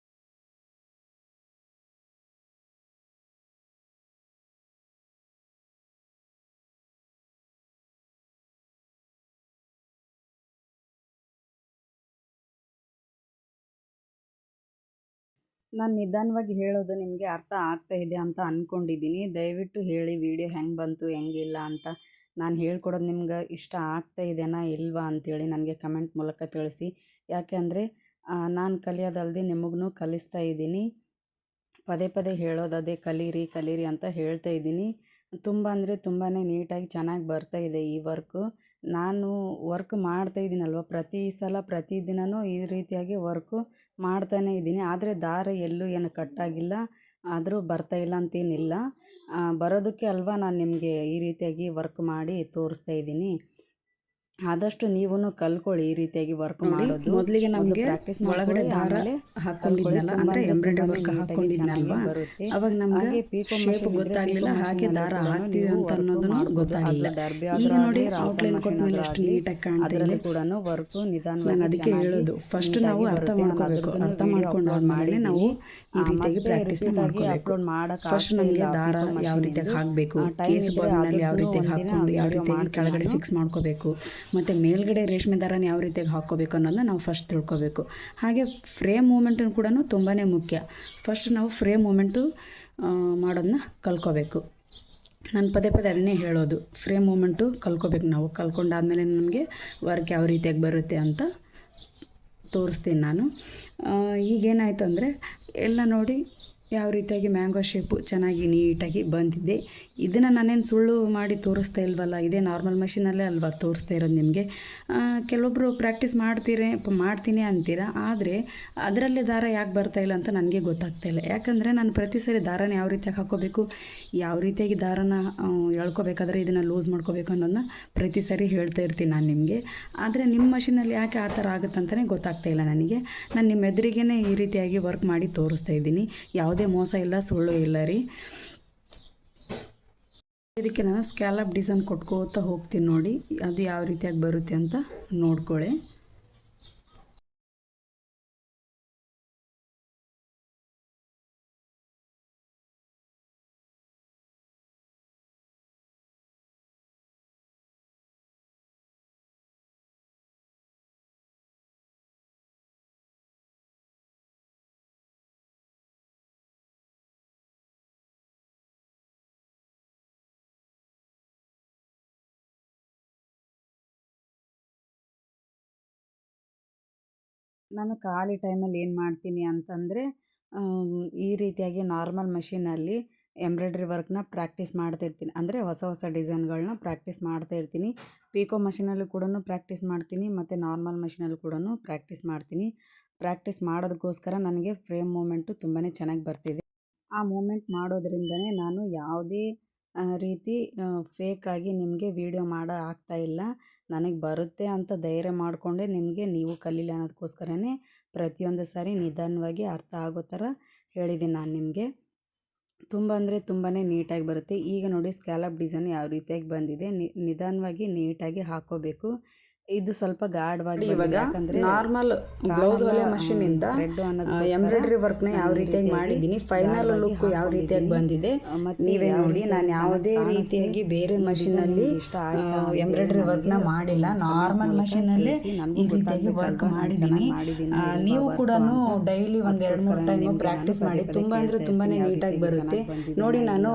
ನಾನು ನಿಧಾನವಾಗಿ ಹೇಳೋದು ನಿಮಗೆ ಅರ್ಥ ಆಗ್ತಾ ಇದೆ ಅಂತ ಅಂದ್ಕೊಂಡಿದ್ದೀನಿ. ದಯವಿಟ್ಟು ಹೇಳಿ ವಿಡಿಯೋ ಹೆಂಗೆ ಬಂತು ಹೆಂಗಿಲ್ಲ ಅಂತ. ನಾನು ಹೇಳ್ಕೊಡೋದು ನಿಮ್ಗೆ ಇಷ್ಟ ಆಗ್ತಾ ಇದೆನಾ ಇಲ್ವಾ ಅಂತೇಳಿ ನನಗೆ ಕಮೆಂಟ್ ಮೂಲಕ ತಿಳಿಸಿ. ಯಾಕೆ ಅಂದರೆ ನಾನು ಕಲಿಯೋದಲ್ಲದೆ ನಿಮಗೂ ಕಲಿಸ್ತಾ ಇದ್ದೀನಿ. ಪದೇ ಪದೇ ಹೇಳೋದು ಕಲೀರಿ ಅಂತ ಹೇಳ್ತಾ ಇದ್ದೀನಿ. ತುಂಬ ಅಂದರೆ ತುಂಬಾ ನೀಟಾಗಿ ಚೆನ್ನಾಗಿ ಬರ್ತಾಯಿದೆ ಈ ವರ್ಕು. ನಾನು ವರ್ಕ್ ಮಾಡ್ತಾಯಿದ್ದೀನಲ್ವ, ಪ್ರತಿ ಸಲ ಪ್ರತಿದಿನವೂ ಈ ರೀತಿಯಾಗಿ ವರ್ಕು ಮಾಡ್ತಾನೇ ಇದ್ದೀನಿ. ಆದರೆ ದಾರ ಎಲ್ಲೂ ಏನು ಕಟ್ಟಾಗಿಲ್ಲ, ಆದರೂ ಬರ್ತಾಯಿಲ್ಲ ಅಂತೇನಿಲ್ಲ. ಬರೋದಕ್ಕೆ ಅಲ್ವಾ ನಾನು ನಿಮಗೆ ಈ ರೀತಿಯಾಗಿ ವರ್ಕ್ ಮಾಡಿ ತೋರಿಸ್ತಾ ಇದ್ದೀನಿ. ಆದಷ್ಟು ನೀವೂ ಕಲ್ತ್ಕೊಳ್ಳಿ ಈ ರೀತಿಯಾಗಿ ವರ್ಕ್ ಮಾಡೋದು. ಮೊದಲಿಗೆ ನಮಗೆ ಪ್ರಾಕ್ಟೀಸ್ ಒಳಗಡೆ ದಾರ ಹಾಕೊಂಡಿದ್ನಲ್ಲ, ಅಂದರೆ ಎಂಬ್ರಾಯ್ಡ್ರಿ ವರ್ಕ್ ಹಾಕೊಂಡಿದ್ನಲ್ವಾ, ಅವಾಗ ನಮಗೆ ಶೇಪ್ ಗೊತ್ತಾಗಲಿಲ್ಲ, ಹಾಗೆ ದಾರ ಹಾಕ್ತೀವಿ ಅಂತ ಅನ್ನೋದನ್ನು ಗೊತ್ತಾಗಲಿಲ್ಲ. ಈಗ ನೋಡಿ ಔಟ್ಲೈನ್ ಕೊಟ್ಮೇಲೆ ಎಷ್ಟು ನೀಟಾಗಿ ಕಾಣ್ತಾ ಇದೆ ಕೂಡ ವರ್ಕು ನಿಧಾನವಾಗಿ. ನಾನು ಅದಕ್ಕೆ ಹೇಳೋದು, ಫಸ್ಟ್ ನಾವು ಅರ್ಥ ಮಾಡ್ಕೋಬೇಕು. ಅರ್ಥ ಮಾಡ್ಕೊಂಡಾದ್ಮೇಲೆ ನಾವು ಈ ರೀತಿಯಾಗಿ ಪ್ರಾಕ್ಟೀಸ್ ಮಾಡ್ಕೋಬೇಕು. ಫಸ್ಟ್ ನಮಗೆ ದಾರ ಯಾವ ರೀತಿಯಾಗಿ ಹಾಕಬೇಕು, ಕೇಸ್ ಬಾರ್ನಲ್ಲಿ ಯಾವ ರೀತಿಯಾಗಿ ಹಾಕ್ಕೊಂಡು ಯಾವ ರೀತಿಯಾಗಿ ಕೆಳಗಡೆ ಫಿಕ್ಸ್ ಮಾಡ್ಕೋಬೇಕು, ಮತ್ತು ಮೇಲ್ಗಡೆ ರೇಷ್ಮೆ ದಾರನ ಯಾವ ರೀತಿಯಾಗಿ ಹಾಕ್ಕೋಬೇಕು ಅನ್ನೋದನ್ನ ನಾವು ಫಸ್ಟ್ ತಿಳ್ಕೊಬೇಕು. ಹಾಗೆ ಫ್ರೇಮ್ ಮೂಮೆಂಟು ಕೂಡ ತುಂಬಾ ಮುಖ್ಯ. ಫಸ್ಟ್ ನಾವು ಫ್ರೇಮ್ ಮೂಮೆಂಟು ಮಾಡೋದನ್ನ ಕಲ್ತ್ಕೋಬೇಕು. ನಾನು ಪದೇ ಪದೇ ಅದನ್ನೇ ಹೇಳೋದು, ಫ್ರೇಮ್ ಮೂಮೆಂಟು ಕಲ್ತ್ಕೋಬೇಕು ನಾವು. ಕಲ್ತ್ಕೊಂಡಾದ್ಮೇಲೆ ನಮಗೆ ವರ್ಕ್ ಯಾವ ರೀತಿಯಾಗಿ ಬರುತ್ತೆ ಅಂತ ತೋರಿಸ್ತೀನಿ ನಾನು. ಈಗೇನಾಯಿತು ಅಂದರೆ ಎಲ್ಲ ನೋಡಿ ಯಾವ ರೀತಿಯಾಗಿ ಮ್ಯಾಂಗೋ ಶೇಪು ಚೆನ್ನಾಗಿ ನೀಟಾಗಿ ಬಂದಿದೆ. ಇದನ್ನು ನಾನೇನು ಸುಳ್ಳು ಮಾಡಿ ತೋರಿಸ್ತಾ ಇಲ್ವಲ್ಲ, ಇದೇ ನಾರ್ಮಲ್ ಮಷಿನಲ್ಲೇ ಅಲ್ವಾ ತೋರಿಸ್ತಾ ಇರೋದು ನಿಮಗೆ. ಕೆಲವೊಬ್ಬರು ಪ್ರಾಕ್ಟೀಸ್ ಮಾಡ್ತೀನಿ ಅಂತೀರ, ಆದರೆ ಅದರಲ್ಲೇ ದಾರ ಯಾಕೆ ಬರ್ತಾಯಿಲ್ಲ ಅಂತ ನನಗೆ ಗೊತ್ತಾಗ್ತಾಯಿಲ್ಲ. ಯಾಕಂದರೆ ನಾನು ಪ್ರತಿ ಸರಿ ದಾರನ ಯಾವ ರೀತಿಯಾಗಿ ಹಾಕ್ಕೋಬೇಕು, ಯಾವ ರೀತಿಯಾಗಿ ದಾರನ ಎಳ್ಕೊಬೇಕಾದ್ರೆ ಇದನ್ನು ಲೂಸ್ ಮಾಡ್ಕೋಬೇಕು ಅನ್ನೋದನ್ನ ಪ್ರತಿ ಸರಿ ಹೇಳ್ತಾ ಇರ್ತೀನಿ ನಾನು ನಿಮಗೆ. ಆದರೆ ನಿಮ್ಮ ಮಷಿನಲ್ಲಿ ಯಾಕೆ ಆ ಥರ ಆಗುತ್ತಂತಲೇ ಗೊತ್ತಾಗ್ತಾಯಿಲ್ಲ ನನಗೆ. ನಾನು ನಿಮ್ಮ ಎದುರಿಗೇ ಈ ರೀತಿಯಾಗಿ ವರ್ಕ್ ಮಾಡಿ ತೋರಿಸ್ತಾ ಇದ್ದೀನಿ. ಯಾವುದೇ ಮೋಸ ಇಲ್ಲ, ಸುಳ್ಳು ಇಲ್ಲ ರೀ. ಇದಕ್ಕೆ ನಾನು ಸ್ಕ್ಯಾಲಪ್ ಡಿಸೈನ್ ಕೊಟ್ಕೋತಾ ಹೋಗ್ತೀನಿ ನೋಡಿ, ಅದು ಯಾವ ರೀತಿಯಾಗಿ ಬರುತ್ತೆ ಅಂತ ನೋಡ್ಕೊಳ್ಳಿ. ನಾನು ಖಾಲಿ ಟೈಮಲ್ಲಿ ಏನು ಮಾಡ್ತೀನಿ ಅಂತಂದರೆ ಈ ರೀತಿಯಾಗಿ ನಾರ್ಮಲ್ ಮಷೀನಲ್ಲಿ ಎಂಬ್ರಾಯ್ಡ್ರಿ ವರ್ಕ್ನ ಪ್ರಾಕ್ಟೀಸ್ ಮಾಡ್ತಾಯಿರ್ತೀನಿ. ಅಂದರೆ ಹೊಸ ಹೊಸ ಡಿಸೈನ್ಗಳನ್ನ ಪ್ರಾಕ್ಟೀಸ್ ಮಾಡ್ತಾಯಿರ್ತೀನಿ. ಪಿಕೋ ಮಷೀನಲ್ಲೂ ಕೂಡ ಪ್ರಾಕ್ಟೀಸ್ ಮಾಡ್ತೀನಿ ಮತ್ತು ನಾರ್ಮಲ್ ಮಷೀನಲ್ಲೂ ಕೂಡ ಪ್ರಾಕ್ಟೀಸ್ ಮಾಡ್ತೀನಿ. ಪ್ರಾಕ್ಟೀಸ್ ಮಾಡೋದಕ್ಕೋಸ್ಕರ ನನಗೆ ಫ್ರೇಮ್ ಮೂಮೆಂಟು ತುಂಬಾ ಚೆನ್ನಾಗಿ ಬರ್ತಿದೆ. ಆ ಮೂಮೆಂಟ್ ಮಾಡೋದ್ರಿಂದನೇ ನಾನು ಯಾವುದೇ ರೀತಿ ಫೇಕಾಗಿ ನಿಮಗೆ ವೀಡಿಯೋ ಮಾಡೋ ಆಗ್ತಾಯಿಲ್ಲ. ನನಗೆ ಬರುತ್ತೆ ಅಂತ ಧೈರ್ಯ ಮಾಡಿಕೊಂಡೆ ನಿಮಗೆ ನೀವು ಕಲೀಲಿ ಅನ್ನೋದಕ್ಕೋಸ್ಕರನೇ ಪ್ರತಿಯೊಂದು ಸಾರಿ ನಿಧಾನವಾಗಿ ಅರ್ಥ ಆಗೋ ಥರ ಹೇಳಿದ್ದೀನಿ ನಾನು ನಿಮಗೆ. ತುಂಬ ಅಂದರೆ ತುಂಬಾ ನೀಟಾಗಿ ಬರುತ್ತೆ. ಈಗ ನೋಡಿ ಸ್ಕ್ಯಾಲಪ್ ಡಿಸೈನ್ ಯಾವ ರೀತಿಯಾಗಿ ಬಂದಿದೆ. ನಿಧಾನವಾಗಿ ನೀಟಾಗಿ ಹಾಕ್ಕೋಬೇಕು. ಇದು ಸ್ವಲ್ಪ ಗಾಢವಾಗಿ ಇವಾಗ ಯಾಕಂದರೆ ನಾರ್ಮಲ್ ಬ್ಲೌಸ್ ಹೊಲಿಯೋ ಮಷೀನಿಂದ ಎಂಬ್ರಾಯ್ಡ್ರಿ ವರ್ಕ್ನ ಯಾವ ರೀತಿಯಾಗಿ ಮಾಡಿದ್ದೀನಿ, ಫೈನಲ್ ಲುಕ್ ಯಾವ ರೀತಿಯಾಗಿ ಬಂದಿದೆ ನೀವೇ ನೋಡಿ. ನಾನು ಯಾವುದೇ ರೀತಿಯಾಗಿ ಬೇರೆ ಮಷೀನಲ್ಲಿ ಎಂಬ್ರಾಯ್ಡ್ರಿ ವರ್ಕ್ನ ಮಾಡಿಲ್ಲ, ನಾರ್ಮಲ್ ಮಷೀನಲ್ಲೇ ಈ ರೀತಿಯಾಗಿ ವರ್ಕ್ ಮಾಡಿದ್ದೀನಿ. ನೀವು ಕೂಡ ಡೈಲಿ ಒಂದು 2-3 ಟೈಮು ಪ್ರಾಕ್ಟೀಸ್ ಮಾಡಿ. ತುಂಬ ಅಂದರೆ ತುಂಬಾ ನೀಟಾಗಿ ಬರುತ್ತೆ ನೋಡಿ. ನಾನು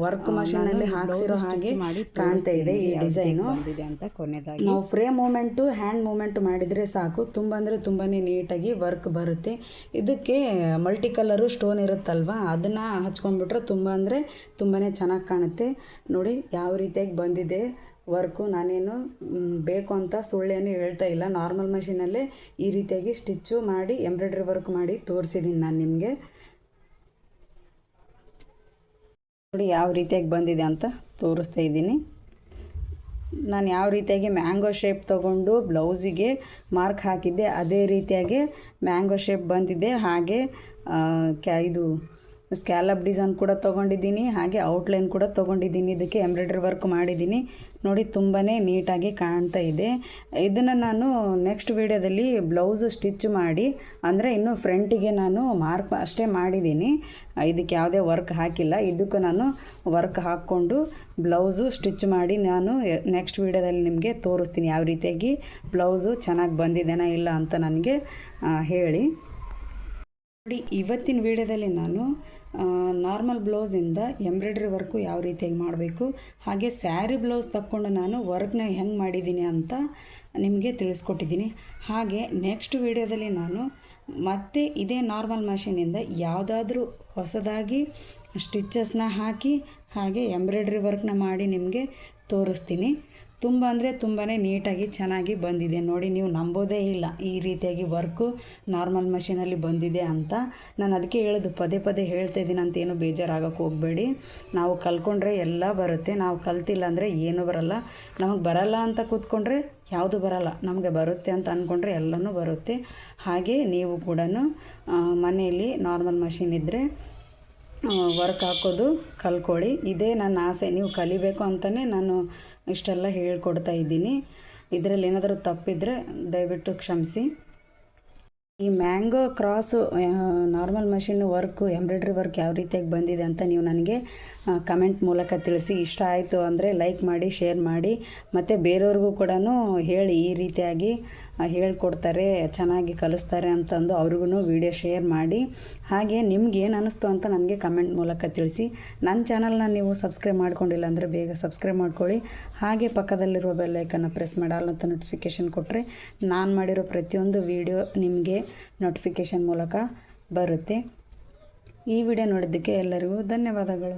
ವರ್ಕ್ ಮಷೀನಲ್ಲಿ ಹಾಕ್ಸಿರೋ ಹಾಗೆ ಕಾಣ್ತಾ ಇದೆ ಈ ಡಿಸೈನು ಅಂತ. ಕೊನೆದಾಗಿ ನಾವು ಫ್ರೇಮ್ ಮೂಮೆಂಟು ಹ್ಯಾಂಡ್ ಮೂಮೆಂಟು ಮಾಡಿದರೆ ಸಾಕು, ತುಂಬ ಅಂದರೆ ತುಂಬಾ ನೀಟಾಗಿ ವರ್ಕ್ ಬರುತ್ತೆ. ಇದಕ್ಕೆ ಮಲ್ಟಿ ಕಲರು ಸ್ಟೋನ್ ಇರುತ್ತಲ್ವ, ಅದನ್ನು ಹಚ್ಕೊಂಡ್ಬಿಟ್ರೆ ತುಂಬ ಅಂದರೆ ತುಂಬಾ ಚೆನ್ನಾಗಿ ಕಾಣುತ್ತೆ ನೋಡಿ ಯಾವ ರೀತಿಯಾಗಿ ಬಂದಿದೆ ವರ್ಕು. ನಾನೇನು ಬೇಕು ಅಂತ ಸುಳ್ಳೇನು ಹೇಳ್ತಾ ಇಲ್ಲ. ನಾರ್ಮಲ್ ಮಷೀನಲ್ಲೇ ಈ ರೀತಿಯಾಗಿ ಸ್ಟಿಚ್ಚು ಮಾಡಿ ಎಂಬ್ರಾಯ್ಡ್ರಿ ವರ್ಕ್ ಮಾಡಿ ತೋರಿಸಿದ್ದೀನಿ ನಾನು ನಿಮಗೆ. ನೋಡಿ ಯಾವ ರೀತಿಯಾಗಿ ಬಂದಿದೆ ಅಂತ ತೋರಿಸ್ತಾ ಇದ್ದೀನಿ. ನಾನು ಯಾವ ರೀತಿಯಾಗಿ ಮ್ಯಾಂಗೋ ಶೇಪ್ ತೊಗೊಂಡು ಬ್ಲೌಸಿಗೆ ಮಾರ್ಕ್ ಹಾಕಿದ್ದೆ ಅದೇ ರೀತಿಯಾಗಿ ಮ್ಯಾಂಗೋ ಶೇಪ್ ಬಂದಿದೆ. ಹಾಗೆ ಇದು ಸ್ಕ್ಯಾಲಪ್ ಡಿಸೈನ್ ಕೂಡ ತೊಗೊಂಡಿದ್ದೀನಿ, ಹಾಗೆ ಔಟ್ಲೈನ್ ಕೂಡ ತೊಗೊಂಡಿದ್ದೀನಿ. ಇದಕ್ಕೆ ಎಂಬ್ರಾಯ್ಡ್ರಿ ವರ್ಕ್ ಮಾಡಿದ್ದೀನಿ ನೋಡಿ, ತುಂಬಾ ನೀಟಾಗಿ ಕಾಣ್ತಾ ಇದೆ. ಇದನ್ನು ನಾನು ನೆಕ್ಸ್ಟ್ ವೀಡಿಯೋದಲ್ಲಿ ಬ್ಲೌಸು ಸ್ಟಿಚ್ ಮಾಡಿ, ಅಂದರೆ ಇನ್ನು ಫ್ರಂಟಿಗೆ ನಾನು ಮಾರ್ಕ್ ಅಷ್ಟೇ ಮಾಡಿದ್ದೀನಿ, ಇದಕ್ಕೆ ಯಾವುದೇ ವರ್ಕ್ ಹಾಕಿಲ್ಲ. ಇದಕ್ಕೂ ನಾನು ವರ್ಕ್ ಹಾಕ್ಕೊಂಡು ಬ್ಲೌಸು ಸ್ಟಿಚ್ ಮಾಡಿ ನಾನು ನೆಕ್ಸ್ಟ್ ವೀಡಿಯೋದಲ್ಲಿ ನಿಮಗೆ ತೋರಿಸ್ತೀನಿ ಯಾವ ರೀತಿಯಾಗಿ ಬ್ಲೌಸು ಚೆನ್ನಾಗಿ ಬಂದಿದೆನಾ ಇಲ್ಲ ಅಂತ ನನಗೆ ಹೇಳಿ ನೋಡಿ. ಇವತ್ತಿನ ವೀಡಿಯೋದಲ್ಲಿ ನಾನು ನಾರ್ಮಲ್ ಬ್ಲೌಸಿಂದ ಎಂಬ್ರಾಯ್ಡ್ರಿ ವರ್ಕು ಯಾವ ರೀತಿಯಾಗಿ ಮಾಡಬೇಕು, ಹಾಗೆ ಸ್ಯಾರಿ ಬ್ಲೌಸ್ ತಕ್ಕೊಂಡು ನಾನು ವರ್ಕ್ನ ಹೆಂಗೆ ಮಾಡಿದ್ದೀನಿ ಅಂತ ನಿಮಗೆ ತಿಳಿಸ್ಕೊಟ್ಟಿದ್ದೀನಿ. ಹಾಗೆ ನೆಕ್ಸ್ಟ್ ವೀಡಿಯೋದಲ್ಲಿ ನಾನು ಮತ್ತೆ ಇದೇ ನಾರ್ಮಲ್ ಮಷೀನಿಂದ ಯಾವುದಾದ್ರೂ ಹೊಸದಾಗಿ ಸ್ಟಿಚಸ್ನ ಹಾಕಿ ಹಾಗೆ ಎಂಬ್ರಾಯ್ಡ್ರಿ ವರ್ಕ್ನ ಮಾಡಿ ನಿಮಗೆ ತೋರಿಸ್ತೀನಿ. ತುಂಬ ಅಂದರೆ ತುಂಬಾ ನೀಟಾಗಿ ಚೆನ್ನಾಗಿ ಬಂದಿದೆ ನೋಡಿ. ನೀವು ನಂಬೋದೇ ಇಲ್ಲ ಈ ರೀತಿಯಾಗಿ ವರ್ಕು ನಾರ್ಮಲ್ ಮಷೀನಲ್ಲಿ ಬಂದಿದೆ ಅಂತ. ನಾನು ಅದಕ್ಕೆ ಹೇಳೋದು, ಪದೇ ಪದೇ ಹೇಳ್ತಾ ಇದ್ದೀನಿ ಅಂತ ಏನು ಬೇಜಾರಾಗೋಕ್ಕೆ ಹೋಗಬೇಡಿ. ನಾವು ಕಲ್ತ್ಕೊಂಡ್ರೆ ಎಲ್ಲ ಬರುತ್ತೆ, ನಾವು ಕಲ್ತಿಲ್ಲ ಅಂದರೆ ಏನೂ ಬರಲ್ಲ. ನಮಗೆ ಬರಲ್ಲ ಅಂತ ಕೂತ್ಕೊಂಡ್ರೆ ಯಾವುದು ಬರಲ್ಲ, ನಮಗೆ ಬರುತ್ತೆ ಅಂತ ಅಂದ್ಕೊಂಡ್ರೆ ಎಲ್ಲನೂ ಬರುತ್ತೆ. ಹಾಗೆ ನೀವು ಕೂಡ ಮನೆಯಲ್ಲಿ ನಾರ್ಮಲ್ ಮಷೀನ್ ಇದ್ದರೆ ವರ್ಕ್ ಹಾಕೋದು ಕಲ್ತ್ಕೊಳ್ಳಿ. ಇದೇ ನನ್ನ ಆಸೆ, ನೀವು ಕಲಿಬೇಕು ಅಂತಲೇ ನಾನು ಇಷ್ಟೆಲ್ಲ ಹೇಳ್ಕೊಡ್ತಾ ಇದ್ದೀನಿ. ಇದರಲ್ಲಿ ಏನಾದರೂ ತಪ್ಪಿದರೆ ದಯವಿಟ್ಟು ಕ್ಷಮಿಸಿ. ಈ mango cross normal machine work embroidery work ಯಾವ ರೀತಿಯಾಗಿ ಬಂದಿದೆ ಅಂತ ನೀವು ನನಗೆ ಕಮೆಂಟ್ ಮೂಲಕ ತಿಳಿಸಿ. ಇಷ್ಟ ಆಯಿತು ಅಂದರೆ ಲೈಕ್ ಮಾಡಿ, ಶೇರ್ ಮಾಡಿ, ಮತ್ತು ಬೇರೆಯವ್ರಿಗೂ ಕೂಡ ಹೇಳಿ ಈ ರೀತಿಯಾಗಿ ಹೇಳ್ಕೊಡ್ತಾರೆ, ಚೆನ್ನಾಗಿ ಕಲಿಸ್ತಾರೆ ಅಂತಂದು ಅವ್ರಿಗೂ ವಿಡಿಯೋ ಶೇರ್ ಮಾಡಿ. ಹಾಗೆ ನಿಮ್ಗೆ ಏನು ಅನ್ನಿಸ್ತು ಅಂತ ನನಗೆ ಕಮೆಂಟ್ ಮೂಲಕ ತಿಳಿಸಿ. ನನ್ನ ಚಾನಲ್ನ ನೀವು ಸಬ್ಸ್ಕ್ರೈಬ್ ಮಾಡ್ಕೊಂಡಿಲ್ಲ ಅಂದರೆ ಬೇಗ ಸಬ್ಸ್ಕ್ರೈಬ್ ಮಾಡ್ಕೊಳ್ಳಿ. ಹಾಗೆ ಪಕ್ಕದಲ್ಲಿರುವ ಬೆಲ್ ಐಕನ್ನ ಪ್ರೆಸ್ ಮಾಡಿ ಆಲ್ ಅಂತ ನೋಟಿಫಿಕೇಷನ್ ಕೊಟ್ಟರೆ ನಾನು ಮಾಡಿರೋ ಪ್ರತಿಯೊಂದು ವಿಡಿಯೋ ನಿಮಗೆ ನೋಟಿಫಿಕೇಷನ್ ಮೂಲಕ ಬರುತ್ತೆ. ಈ ವಿಡಿಯೋ ನೋಡಿದ್ದಕ್ಕೆ ಎಲ್ಲರಿಗೂ ಧನ್ಯವಾದಗಳು.